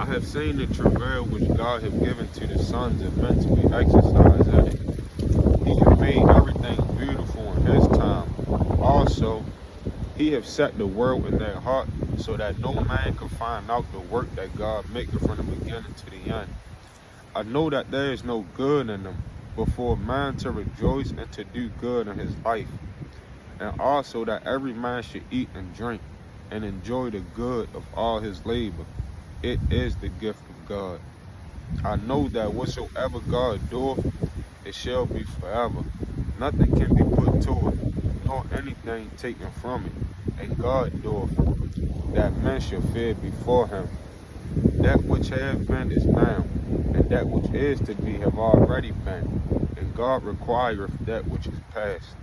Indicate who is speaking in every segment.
Speaker 1: have seen the travail which God have given to the sons of men to be exercised in it. He have made everything beautiful in his time. Also, he have set the world in their heart so that no man can find out the work that God maketh from the beginning to the end. I know that there is no good in them, but for a man to rejoice and to do good in his life, and also that every man should eat and drink and enjoy the good of all his labor. It is the gift of God. I know that whatsoever God doeth, it shall be forever. Nothing can be put to it, nor anything taken from it. And God doeth that men shall fear before him. That which hath been is now, and that which is to be have already been, and God requireth that which is past.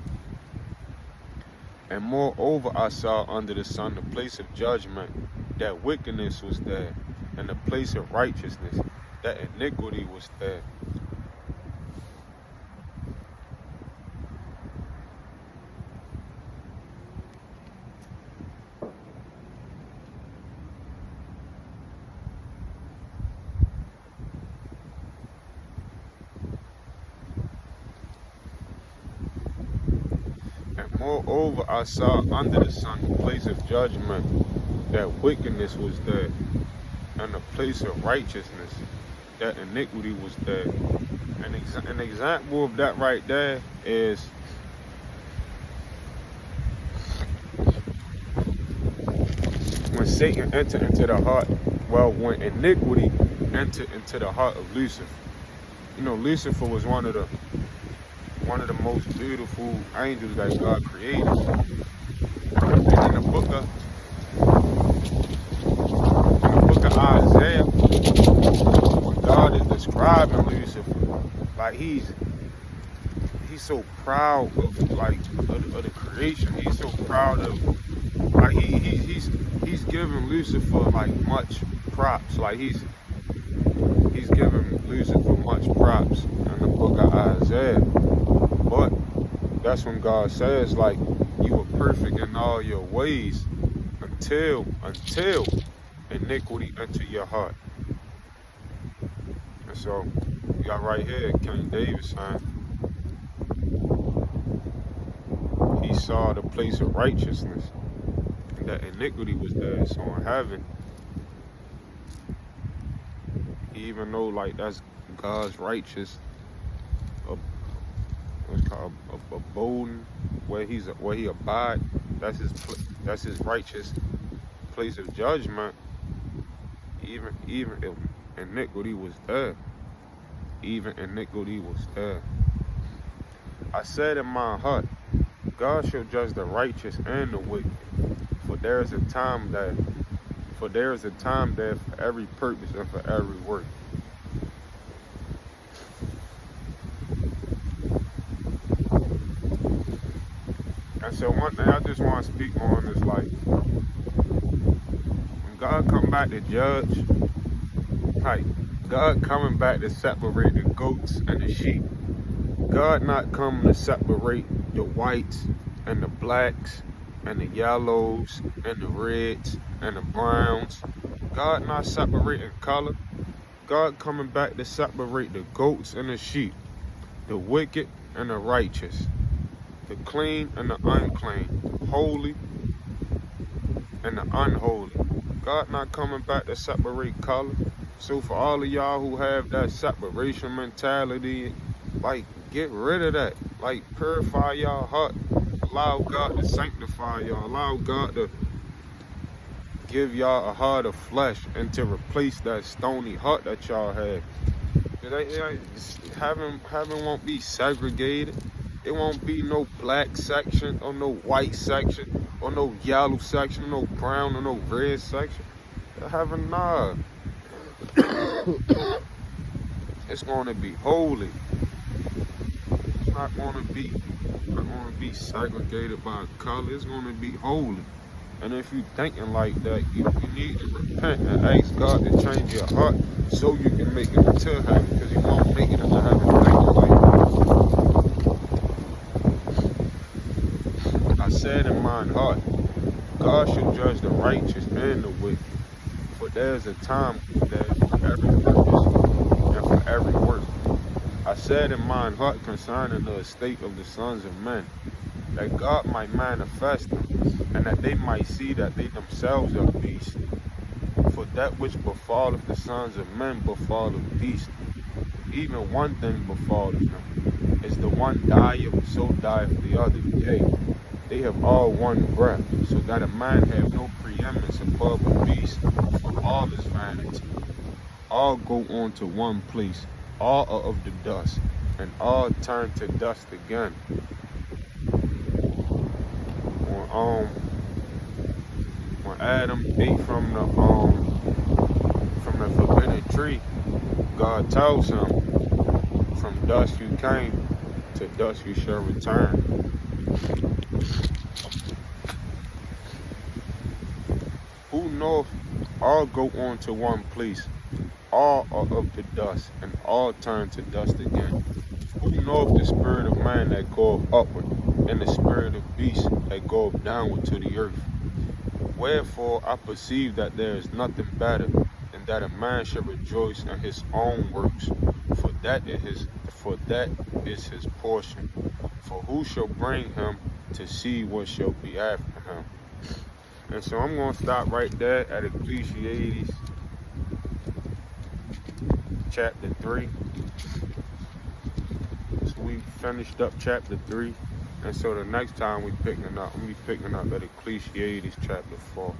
Speaker 1: And moreover I saw under the sun the place of judgment, that wickedness was there, and the place of righteousness, that iniquity was there. And moreover I saw under the sun the place of judgment, that wickedness was there, and the place of righteousness, that iniquity was there. An example of that right there is when Satan entered into the heart, when iniquity entered into the heart of Lucifer. You know, Lucifer was one of the most beautiful angels that God created. And in the book of Isaiah, when God is describing Lucifer, like he's so proud of the creation. He's so proud of, like he's giving Lucifer like much props. Like he's giving Lucifer much props in the book of Isaiah. But that's when God says, like, you are perfect in all your ways until iniquity enter your heart. And so you got right here King David saying he saw the place of righteousness, and that iniquity was there. So in heaven, even though like that's God's righteous what's called abode, where he abide, that's his righteous place of judgment. Even if iniquity was there, I said in my heart, God shall judge the righteous and the wicked, for there is a time there for every purpose and for every work. And so one thing I just want to speak on is like, when God come back to judge, like God coming back to separate the goats and the sheep. God not coming to separate the whites and the blacks and the yellows and the reds and the browns. God not separating color. God coming back to separate the goats and the sheep, the wicked and the righteous, the clean and the unclean, holy and the unholy. God not coming back to separate color. So for all of y'all who have that separation mentality, like, get rid of that. Like, purify y'all heart. Allow God to sanctify y'all. Allow God to give y'all a heart of flesh and to replace that stony heart that y'all have. Heaven won't be segregated. It won't be no black section or no white section or no yellow section, no brown or no red section. Heaven, nah. It's going to be holy. It's not going to be segregated by color. It's going to be holy. And if you thinking like that, you need to repent and ask God to change your heart so you can make it into heaven, because you won't make it into heaven thinking like that. I said in mine heart, God shall judge the righteous and the wicked, but there's a time there's for every purpose and for every work. I said in mine heart concerning the estate of the sons of men, that God might manifest them, and that they might see that they themselves are beasts. For that which befalleth the sons of men befalleth beasts. Even one thing befalleth them. Is the one dieth, so dieth the other. Yea, they have all one breath, so that a man have no preeminence above a beast, for all is vanity. All go on to one place, all are of the dust, and all turn to dust again. When Adam ate from the forbidden tree, God tells him, from dust you came, to dust you shall return. Who knoweth all go on to one place, all are of the dust, and all turn to dust again. Who knoweth the spirit of man that goeth upward, and the spirit of beast that goeth downward to the earth? Wherefore I perceive that there is nothing better than that a man should rejoice in his own works, for that is his portion. For who shall bring him to see what shall be after him? And so I'm going to stop right there at Ecclesiastes chapter 3. So we finished up chapter 3. And so the next time I'm going to be picking up at Ecclesiastes chapter 4.